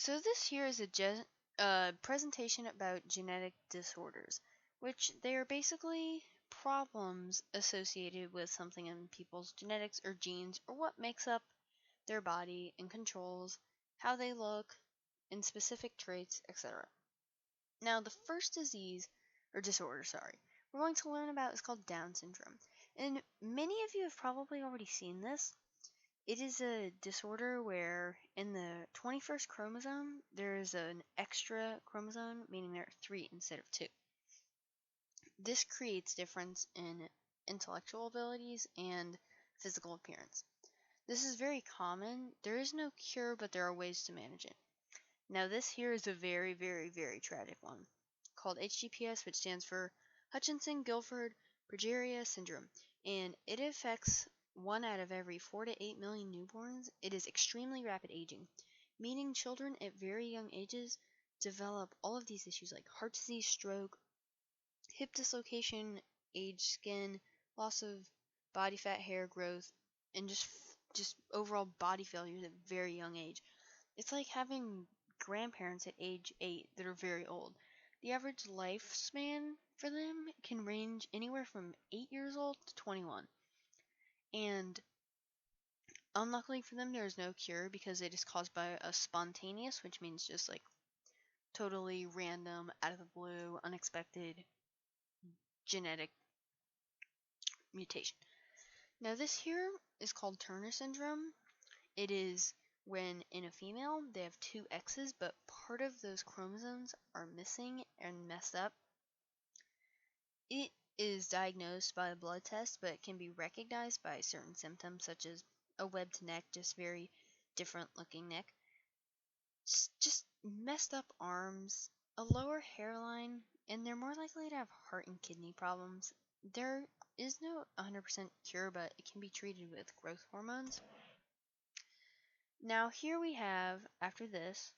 So this here is a presentation about genetic disorders, which they are basically problems associated with something in people's genetics or genes or what makes up their body and controls how they look and specific traits, etc. Now, the first disease or disorder, we're going to learn about is called Down syndrome. And many of you have probably already seen this. It is a disorder where in the 21st chromosome, there is an extra chromosome, meaning there are 3 instead of 2. This creates difference in intellectual abilities and physical appearance. This is very common. There is no cure, but there are ways to manage it. Now, this here is a very, very, very tragic one called HGPS, which stands for Hutchinson-Gilford progeria syndrome, and it affects 1 out of every 4 to 8 million newborns. It is extremely rapid aging, meaning children at very young ages develop all of these issues like heart disease, stroke, hip dislocation, aged skin, loss of body fat, hair growth, and just overall body failure at a very young age. It's like having grandparents at age 8 that are very old. The average lifespan for them can range anywhere from 8 years old to 21. And unluckily for them, there is no cure because it is caused by a spontaneous, which means just like totally random, out of the blue, unexpected genetic mutation. Now, this here is called Turner syndrome. It is when in a female they have 2 X's, but part of those chromosomes are missing and messed up. It is diagnosed by a blood test, but it can be recognized by certain symptoms such as a webbed neck, just very different looking neck, just messed up arms, a lower hairline, and they're more likely to have heart and kidney problems. There is no 100% cure, but it can be treated with growth hormones. Now here we have, after this,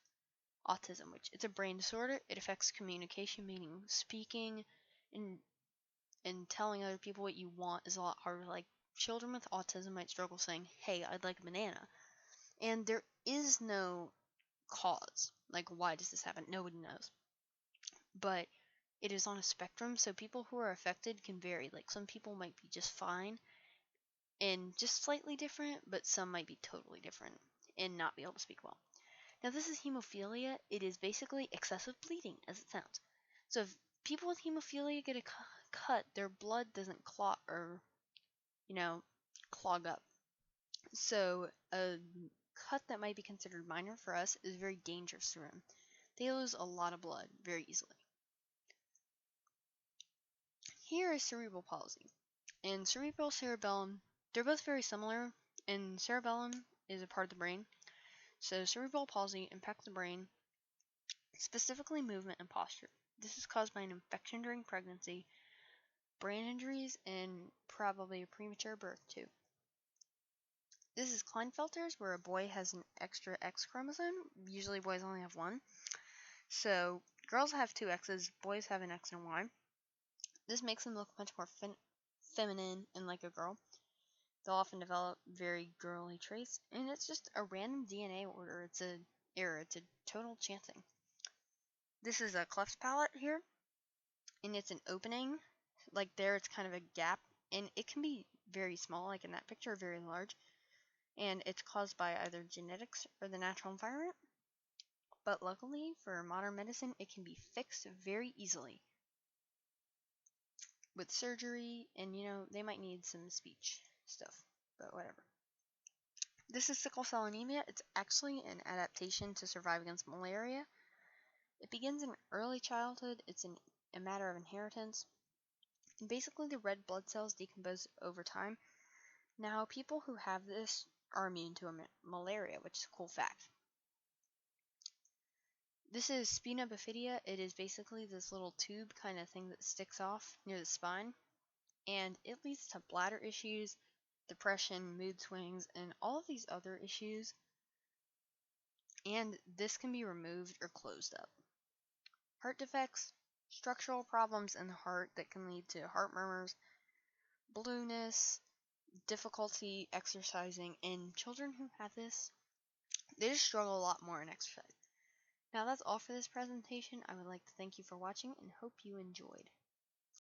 autism, which it's a brain disorder. It affects communication, meaning speaking and telling other people what you want is a lot harder. Like children with autism might struggle saying, "Hey, I'd like a banana." And there is no cause. Like, why does this happen? Nobody knows. But it is on a spectrum, so people who are affected can vary. Like some people might be just fine and just slightly different, but some might be totally different and not be able to speak well. Now, this is hemophilia. It is basically excessive bleeding, as it sounds. So if people with hemophilia get a cut, their blood doesn't clot or, clog up. So a cut that might be considered minor for us is very dangerous to them. They lose a lot of blood very easily. Here is cerebral palsy. And cerebral cerebellum, they're both very similar, and cerebellum is a part of the brain. So cerebral palsy impacts the brain, specifically movement and posture. This is caused by an infection during pregnancy, brain injuries, and probably a premature birth too. This is Klinefelter's, where a boy has an extra X chromosome. Usually boys only have 1. So girls have 2 X's, boys have an X and Y. This makes them look much more feminine and like a girl. They'll often develop very girly traits, and it's just a random DNA order. It's an error. It's a total chancing. This is a cleft palate here, and it's an opening. Like there, it's kind of a gap, and it can be very small, like in that picture, or very large. And it's caused by either genetics or the natural environment. But luckily, for modern medicine, it can be fixed very easily with surgery, and they might need some speech stuff, but whatever. This is sickle cell anemia. It's actually an adaptation to survive against malaria. It begins in early childhood. It's a matter of inheritance. And basically, the red blood cells decompose over time. Now, people who have this are immune to malaria, which is a cool fact. This is spina bifida. It is basically this little tube kind of thing that sticks off near the spine, and it leads to bladder issues, depression, mood swings, and all of these other issues, and this can be removed or closed up. Heart defects, structural problems in the heart that can lead to heart murmurs, blueness, difficulty exercising, and children who have this, they just struggle a lot more in exercise. Now that's all for this presentation. I would like to thank you for watching and hope you enjoyed.